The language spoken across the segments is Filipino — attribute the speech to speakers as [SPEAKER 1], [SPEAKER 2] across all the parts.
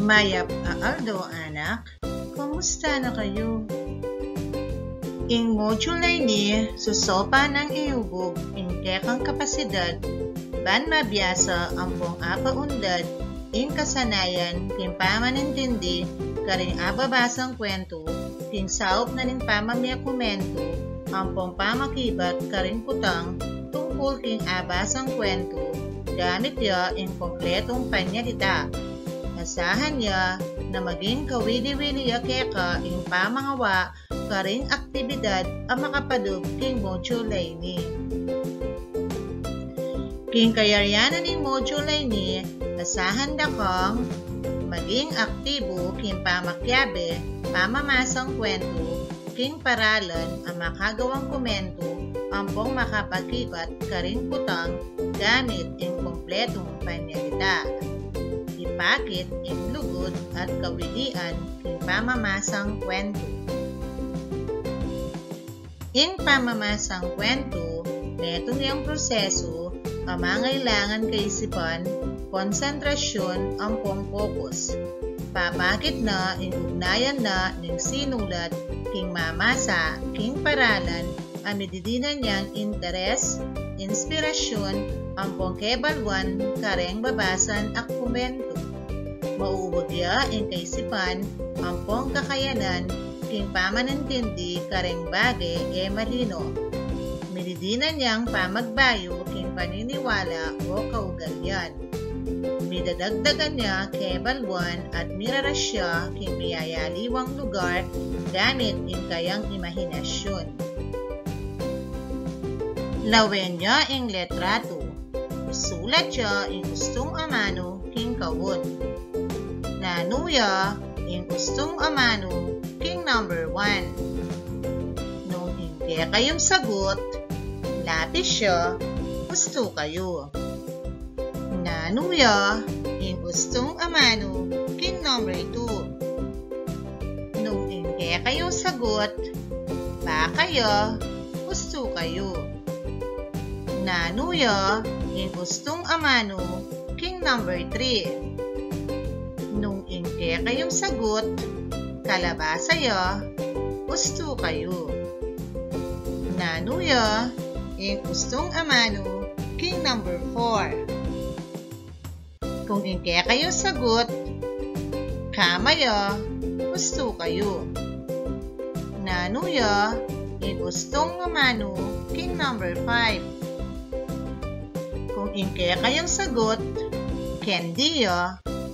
[SPEAKER 1] Mayap Aldo anak, kumusta na kayo? Ing modulay ni susopa ng iubog ing kekang kapasidad, ban mabiyasa ang pong apaundad, ing kasanayan king pamanintindi, karing ababasang kwento, king saop na ning pamamya komento, ang pong pamakibat karing putang, tungkol king abasang kwento, gamit ya ing kompletong panyalita. Asahan niya na maging kawili-wili keka ing pamangawa karing aktibidad ang makapadug king modulay ni. King kayaryanan ning modulay ni, asahan da kang maging aktibo king pamakyabe, pamamasang kwento, king paralan ang makagawang komento, ang pong makapagibat karing putang gamit ing kompletong panyalita. Ipakit ing lugod at kawilian ing pamamasang kwento. Ing pamamasang kwento, netong yung proseso, ang mangailangan kaisipan, konsentrasyon ang pong focus. Papakit na ing ugnayan na ning sinulat, king mamasa, king paralan, ang mididinan niyang interes, inspirasyon, ang pong kebalwan, kareng babasan ak komento. Mauubagya ing kaisipan, ang pong kakayanan, king pamanintindi, kareng bage e malino. Mididinan niyang pamagbayo, king paniniwala o kaugalyan. Midadagdagan niya kebalwan at mirarasya, king biyayaliwang lugar, gamit ing kayang imahinasyon. Lawen niya ing letrato. Sulat siya ing gustong amano king kawon. Nanuya ing gustong amano king number 1. Nung hindi kayong sagot, lapis siya, gusto kayo. Nanuya ing gustong amano king number 2. Nung hindi kayong sagot, ba kayo, gusto kayo. Nanuya ing gustong amano king number 3. Nung hindi kayong sagot, kalabasa ya, gusto kayo. Nanuya ing gustong amano king number 4. Kung hindi kayong sagot, kamaya, gusto kayo. Nanuya ing gustong amano king number 5. Kung hindi kayong sagot, candy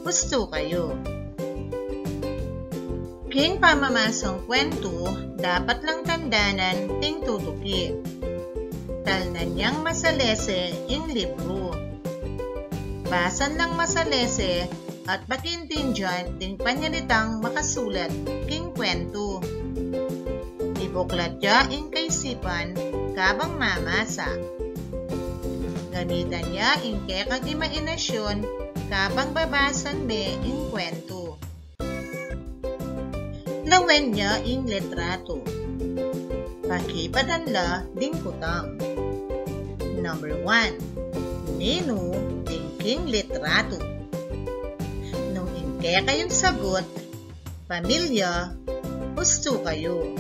[SPEAKER 1] gusto kayo. King pamamasang kwento, dapat lang tandanan ting tutuki. Talnan niyang masalese ing libro. Basan lang masalese at pakintindihan ting panyalitang makasulat king kwento. Ibuklat niya ing kaisipan kabang mamasa. Gamitan niya ing kekang imahinasyon kabang babasan me ing kwento. Lawen niya ing letrato. Pakipadanla ding kutang. Number 1. Nino ding king letrato. Nung ingke kayong sagot, pamilya, gusto kayo.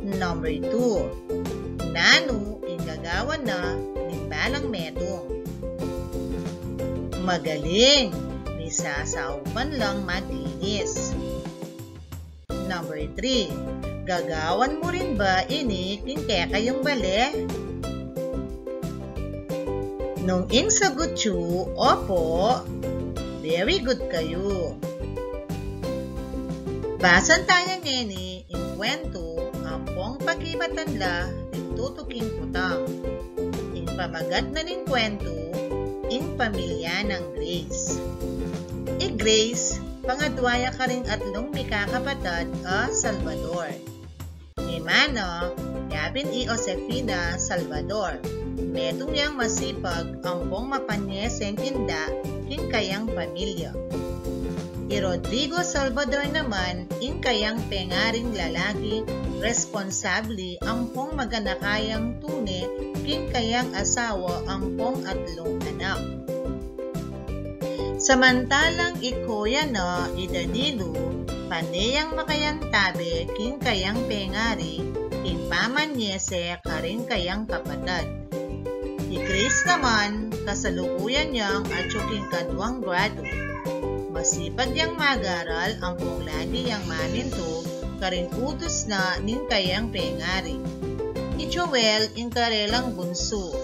[SPEAKER 1] Number 2. Nano ing gagawan na ning balang metong. Magaling, may sasaupan lang maglinis. Number 3. Gagawan mo rin ba ini king kayong bale? Nung ing sagot yu, opo, very good kayo. Basan tayo nini ing kwento ang pong pakibatanla ing tutuking putang. Ing pamagat na ning kwento ing pamilya ng Grace. Grace, pangadwaya ka ring atlong mikakapatad Salvador. Imano, yabin Josefina Salvador. Metong niyang masipag ang pong mapanyeseng inda king kayang pamilya. Rodrigo Salvador naman ing kayang pengaring lalaki, responsable ang pong maganakayang tune king kayang asawa ang pong atlong anak. Samantalang ikoya na idanilo, paneyang makayantabe king kayang pengari, king pamanyese karing kayang kapatad. Si Grace naman, kasalukuyan niyang atsuking kadwang grado. Masipag yang magaral ang kung lagi yang maminto, karing utos na ning kayang pengari. Si Joel ing karelang bunso,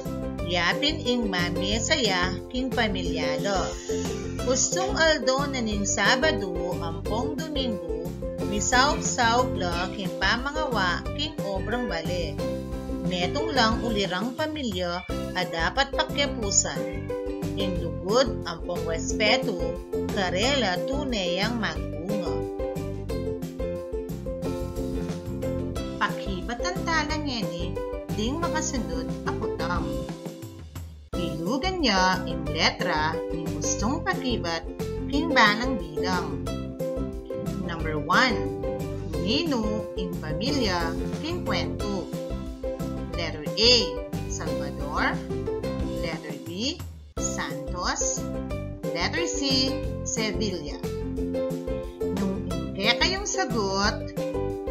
[SPEAKER 1] yapin ing mami saya king pamilyalo. Gustong aldo na ning Sabado, ampong Domingo, misaw-saw la king pamangawa king obrang bale. Netong lang ulirang pamilya a dapat pakyapusan. Ing lugod ampong respeto, karela tunayang magbunga. Pakibatan talang ngeni, ding makasundot aputang. Pilugan niya ing letra ni gustong pakibat king banang bilang. Number 1. Nino ing pamilya king kwento. Letter A, Salvador. Letter B, Santos. Letter C, Sevilla. Nung ingke kayong sagot,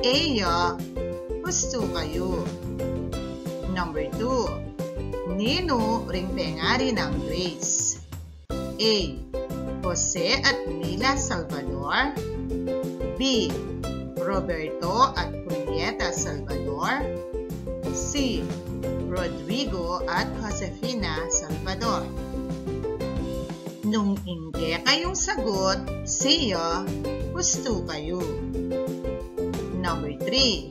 [SPEAKER 1] A ya, gusto kayo. Number 2. Nino ring pengari ng Grace. A. Jose at Mila Salvador. B. Roberto at Julieta Salvador. C. Rodrigo at Josefina Salvador. Nung ingke kayong sagot, siya, gusto kayo. Number 3.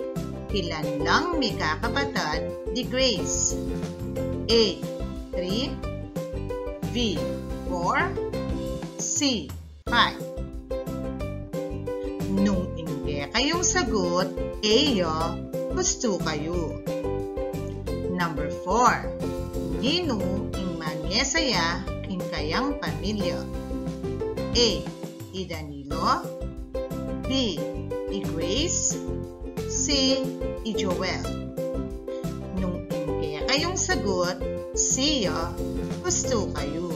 [SPEAKER 1] Ilan lang may kakapatid di Grace? A. 3. B. 4. C. 5. Nung ingke kayong sagot, A ya, gusto kayo. Number 4. Nino ing manyesaya king kayang pamilya. A. Danilo. B. Grace. C. Joel. Nung ingke kayong sagot, siya, gusto kayo.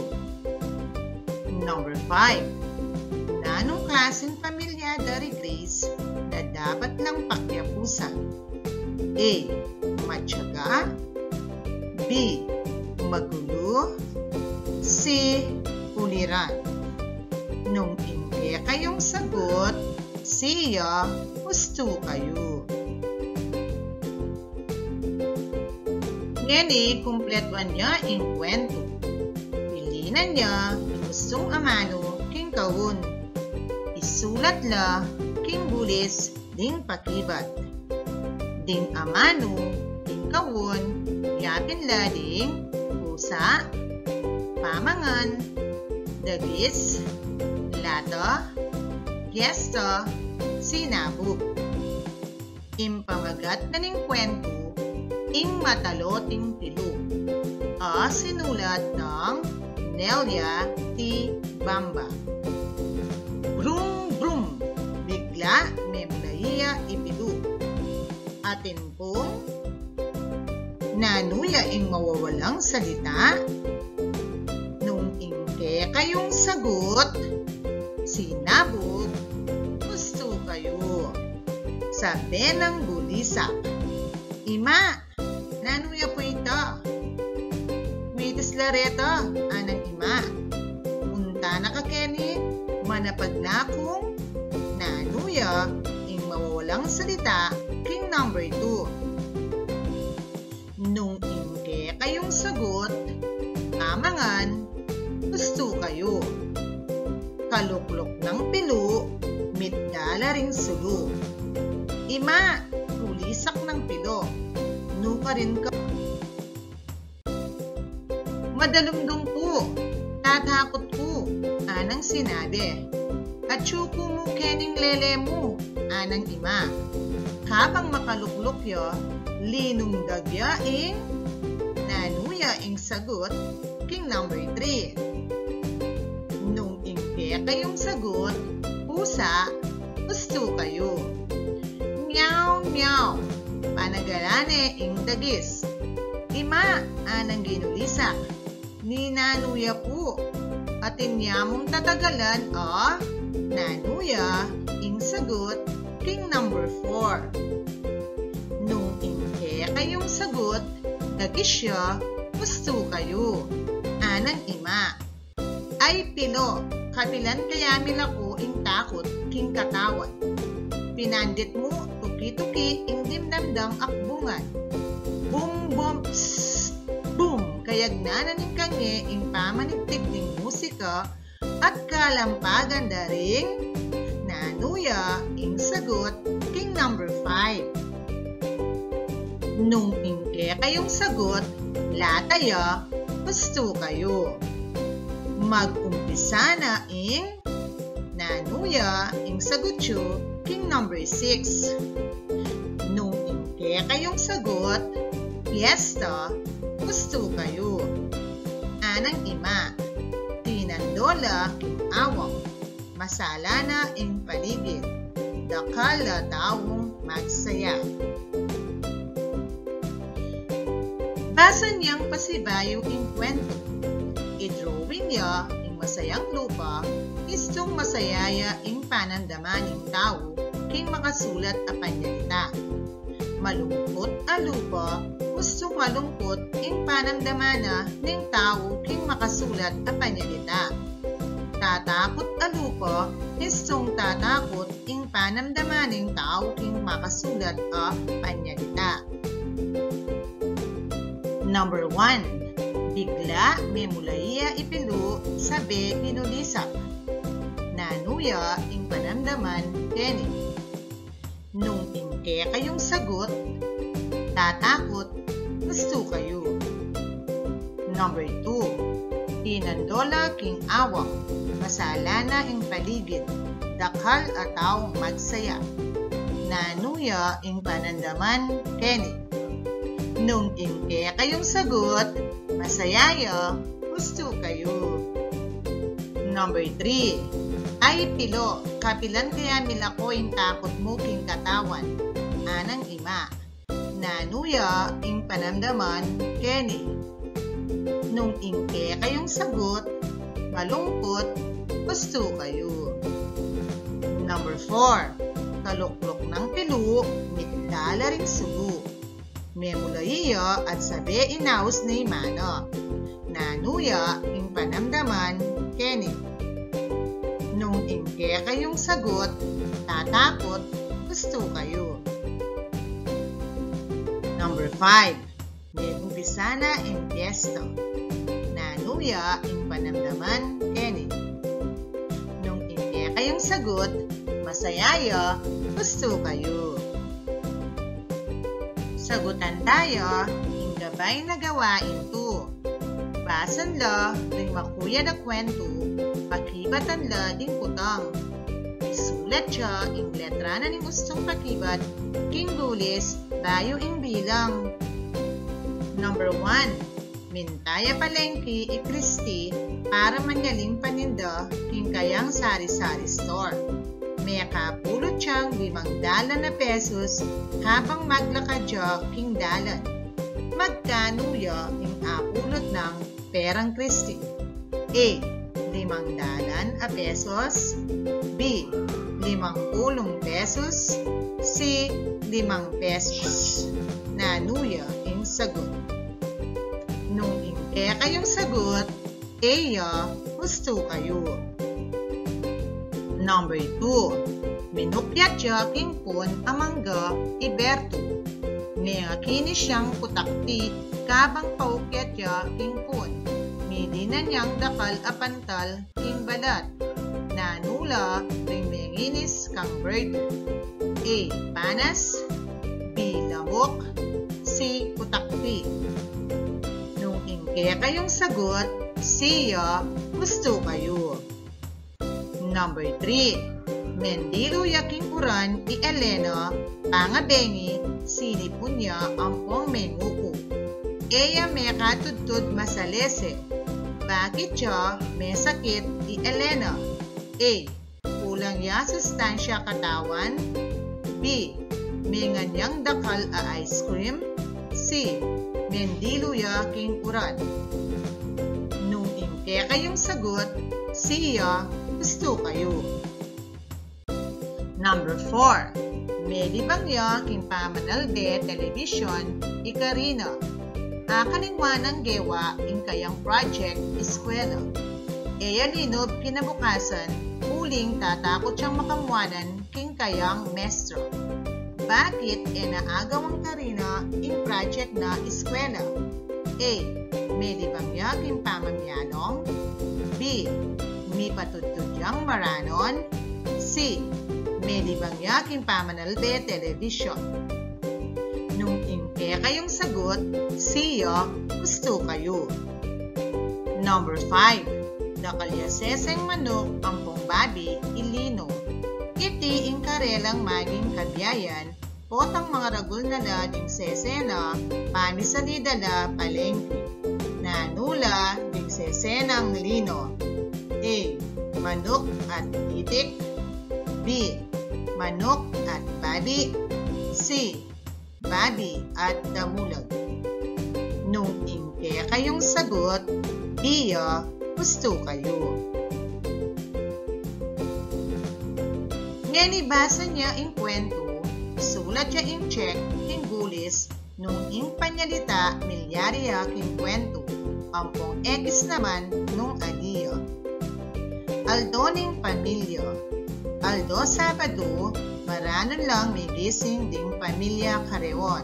[SPEAKER 1] Number 5. Nanong klaseng pamilya dari Grace na dapat lang pakyapusan? A. Matyaga. B. Magulo. C. Uliran. Nung ingke kayong sagot, siya, gusto kayo. Ngeni, kumpletuan niya ing kwento. Pilinan niya, gustong amano, king kawun. Isulat la, king bulis, ding pakibat. Ding amano, king kawun, yapin la ding pusa, pamangan, dagis, lata, gesta, sinabog. Impamagat na ning kwento, ing mataloting tilo. Sinulat ng Nelia T. Bamba. Brum brum, bigla may mnaiya ipilu. Atin pong nanuya ing mawawalang salita. Nung ingke kayong sagot, sinabog, gusto kayo. Sabi ng bulisak, Ima, nanuya po ito. Mitis lareto, anang ima. Punta na ka, Kenny, manapag na akong nanuya ing mawawalang salita king number 2. Nung ingke kayong sagot, amangan, gusto kayo. Kaluklok ng pilo, mitdala ring sulo. Ima, tulisak ng pilo, nuka rin ka. Madalumdong po, tatakot po, anang sinabi. At syuko mo kening lele mo, anang ima. Habang makaluklok yo, linong dagya ing nanuya ing sagot king number 3. Nung ingke kayong sagot, pusa, gusto kayo. Meow, meow, panagalane ing dagis. Ima, anang ginulisak, ni nanuya po, atin mong tatagalan a nanuya ing sagot king number 4. Nung ingke kayong sagot, dagi siya, gusto kayo. Anang ima. Ay pilo, kapilan kaya milako ing takot king katawan. Pinandit mo, tuki-tuki ing dimdamdang akbungan. Boom, boom, psst, boom, kayagnanan ing kange ing pamanigtig ning musika at kalampagan daring nanuya ing sagot king number 5. Nung ingke kayong sagot, lataya, gusto kayo. Mag-umpisa na ing nanuya ing sagot yo king number 6. Nung ingke kayong sagot, fiesta, gusto kayo. Anang ima, tinandola king awang, masala na ing paligid, dakal na taong magsaya. Basa niyang pasibayo ing kwento. I-drawing niya ing masayang lupa, istong masayaya ing panandaman ing tao, king makasulat a panyalita. Malungkot a lupa, gustong malungkot ing panandamana ning tao, king makasulat a panyalita. Tatakot a lupa, istong tatakot ing panamdaman ning tao, king makasulat a panyalita. Number 1. Bigla may mulaiya ipilo sabi pinulisap. Nanuya ing panamdaman keni. Nung ingke kayong sagot, tatakot, gusto kayo. Number 2. Tinandola king awang, masala na ing paligid, dakal ataw magsaya. Nanuya ing panandaman keni. Nung ingke kayong sagot, masayaya, gusto kayo. Number 3. Ay pilo, kapilan kaya milako ing takot mo king katawan. Anang ima. Nanuya ing panamdaman keni. Nung ingke kayong sagot, malungkot, gusto kayo. Number 4. Kaluklok ng pilo, mitdala ring sugo. Memulaiya at sabi inaus na imano. Nanuya ing panamdaman keni. Nung ingke kayong sagot, tatakot, gusto kayo. Number 5. May umpisa na ing fiesta. Nanuya ing panamdaman keni. Nung ingke kayong sagot, masayaya, gusto kayo. Sagutan tayo, ing gabay na gawain to. Basan la, ring makuya na kwento, pakibatan la ding putang. Isulat siya, ing letra na ning gustong pakibat, king gulis, bayo ing bilang. Number 1. Mintaya palengke i Kristi para manyaling paninda, king kayang sari-sari store. May kapulot siyang 5 na pesos habang maglakad siya king dalan. Magkano ya ing apulot ng perang Kristi? A. 5 pesos. B. 50 pesos. C. 5 pesos. Nanuya ing sagot. Nung ingke kayong sagot, A ya, gusto kayo. Number 2. Minukyat siya king pon amangga iberto. Nga kini siyang kutakti kabang paukyat siya king pon. Midinan niyang dakal apantal king balat. Nanula ring menginis kang berto. A. Panas. B. Lamok. C. Kutakti. Nung ingke kayong sagot, C ya, gusto kayo. Number 3. Mendilo yaking uran i Elena, pangabengi, sinipon niya ampong menguko. Eya may katudtud masalese. Bakit siya may sakit i Elena? A. Kulang ya sustansya katawan. B. May nganyang dakal a ice cream. C. Mendilo yaking uran. Nung ingke kayong sagot, siya, gusto kayo. Number 4. Medi bangya king pamanalbe television ikarina. Kaningwanang gewa ing kayang project eskwela. Eya linob kinabukasan, uling tatakot siyang makamwanan king kayang mestro. Bakit naagawang karina ing project na eskwela? A. Medi bangya king pamamyanong. B. Mi patudtudyang maranon. C. Medi bangya king pamanalbe television. Nung ingke kayong sagot, siya, gusto kayo. Number 5. Dakalyaseseng manok ampong babi ilino. Iti ingkarelang maging kabiyayan, potang mga ragul na ding sesena, pamisalidala palengke. Nanula ding sesenang lino. A. Manok at itik. B. Manok at babi. C. Babi at damulag. Nung ingke kayong sagot, iya, gusto kayo. Ngenibasa niya ing kwento, sulat niya ing check, ing gulis, nung ing panyalita, milyariya king kwento, ampong X naman nung adiya. Aldo ning pamilya. Aldo Sabado, maranon lang may gising ding pamilya kareon.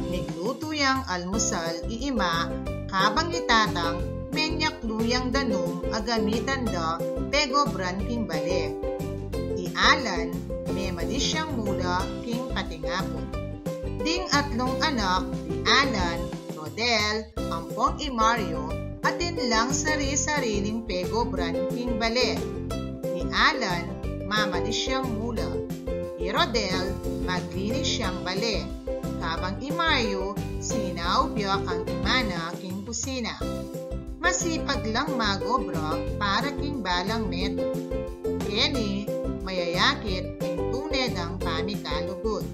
[SPEAKER 1] Nagluto yang almusal iima, kabang itatang, menyak luyang danum agamitan da pego bran king bale. Ialan, may mali siyang mula king patingapon. Ding atlong anak, di Alan, Rodel, ampong Mario, atin lang sari-sariling pego bran king bale. Ni Alan, mamali siyang mula. Rodel, maglinis siyang bale. Kabang Mario, sinaubyak ang imana king kusina. Masipag lang magobra para king balang meto. Kenny, mayayakit king tuned ang pamikalugot.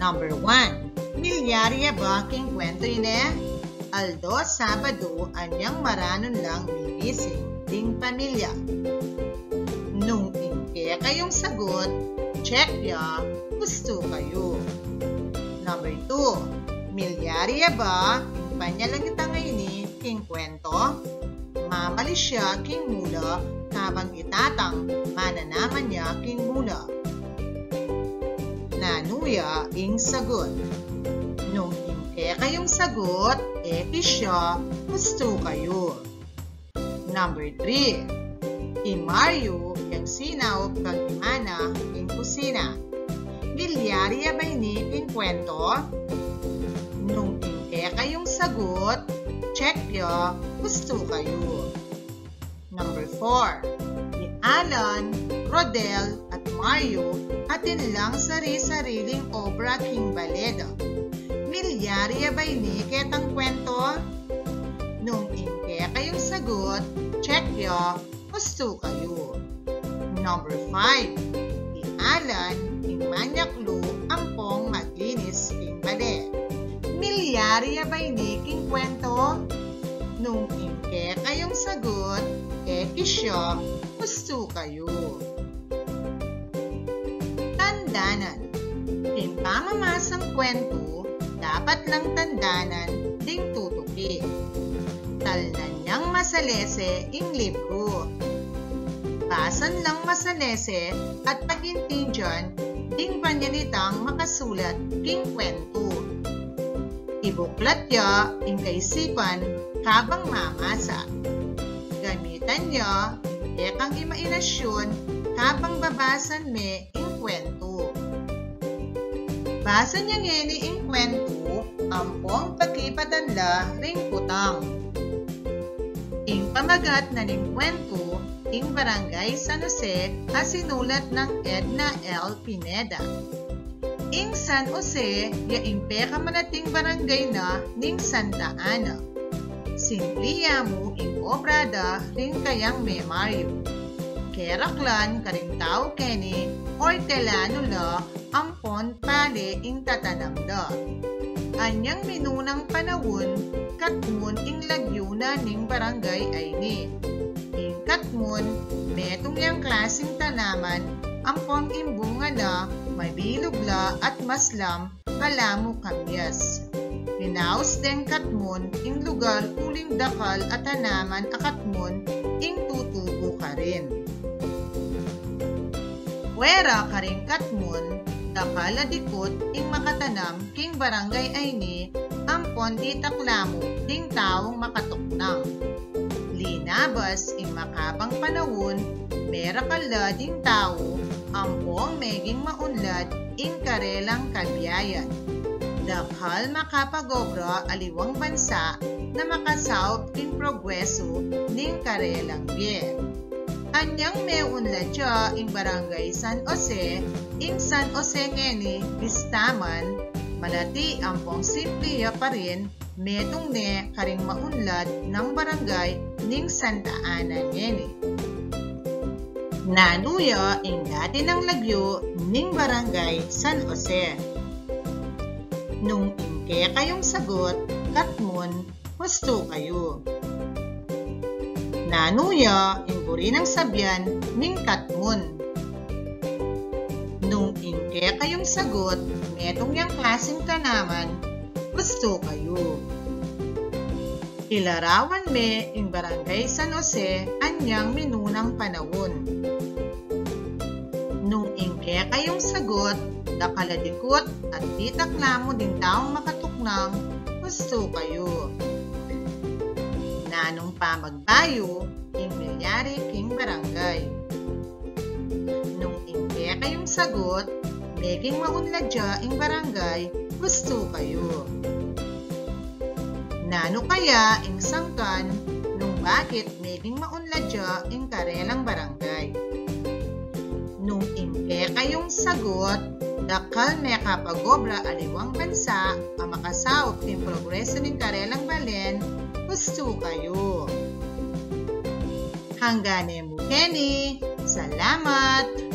[SPEAKER 1] Number 1. Milyarya ba king kwento ine? Aldo Sabado anyang maranon lang migising ding pamilya. Nung ingke kayong sagot, check ya, gusto kayo. Number 2. Milyarya ba king panyalangita ngayon king kwento? Mamali siya king mula, kabang itatang mananaman niya king mula. Nanuya ing sagot. Nung ingke kayong sagot, siya, gusto kayo. Number 3. Mario, yung sinaw kang imana king kusina. Milyarya ba ini king kwento? Nung ingke kayong sagot, check ya, gusto kayo. Number 4. Ni Alan, Rodel, at Mario atin lang sari-sariling obra king baleda. Milyarya ba ini ketang kwento? Nung ingke kayong sagot, check ya, gusto kayo. Number 5. Ni Alan, king manyaklo, ampong maglinis king bale. Milyarya ba ini king kwento? Nung ingke kayong sagot, siya, gusto kayo. Tandanan. King pamamasang kwento, dapat lang tandanan ding tutuki. Talnan niyang masalese ing libro. Basan lang masalese at pagintindihan ding panyalitang makasulat king kwento. Ibuklat niya ing kaisipan kabang mamasa. Gamitan niya ekang imainasyon kabang babasan me ing kwento. Basa niya ngeni ing kwento, ampong pagkipatanla ring putang. Ing pamagat na ning kwento, ing Barangay San Jose asinulat ng Edna L. Pineda. Ing San Jose, yaing peka manating barangay na ning Santa Ana. Simpliya mo ing obrada ring kayang may Mario. Keraklan karing tao keni or telano la ampon pale ing tatanamda. Anyang minunang panahon, katmun ing lagyo na ning barangay ay ni. Ing katmun, metong yang klaseng tanaman, ampong imbunga na, may bilugla at maslam, kalamo kamyas. Hinaus den katmun, ing lugar uling dakal at tanaman akatmun, ing tutubo ka rin. Wera ka rin katmun, dakal adikot, ing makatanam, king barangay ay ni, ampon di taklamo, ding taong makatuknang. Linabas, ing makabang panahon, mera kala ding tao, ampong meging maunlad, ing karelang kabiyayan. Dakhal makapagobra aliwang bansa na makasaop ing progreso ning karelang biye. Anyang meunlad siya ing barangay San Jose, ing San Jose ngeni, Bistaman, malati ampong simpliya pa rin, metong ne karing maunlad ng barangay ning Santa Ana ngeni. Nanuya ing dati ng lagyo ning barangay San Jose. Nung ingke kayong sagot, katmun, husto kayo. Nanuya, ingguri ng sabyan, ning katmun. Nung ingke kayong sagot, metong yang klaseng tanaman, husto kayo. Ilarawan me, ing barangay San Jose, anyang minunang panahon. Nung ingke kayong sagot, dakaladikot at titaklamo ding taong makatuknang, gusto kayo. Nanong pa magbayo, ing milyari king barangay. Nung ingke kayong sagot, meging maunladya ing barangay, gusto kayo. Nano kaya ing sangkan, nung bakit meging maunladya ing karelang barangay. Nung ingke kayong sagot, dakal may kapagobra aliwang bansa ang makasaop ng progreso ng karelang balen, gusto kayo. Hangganin mo, Kenny. Salamat!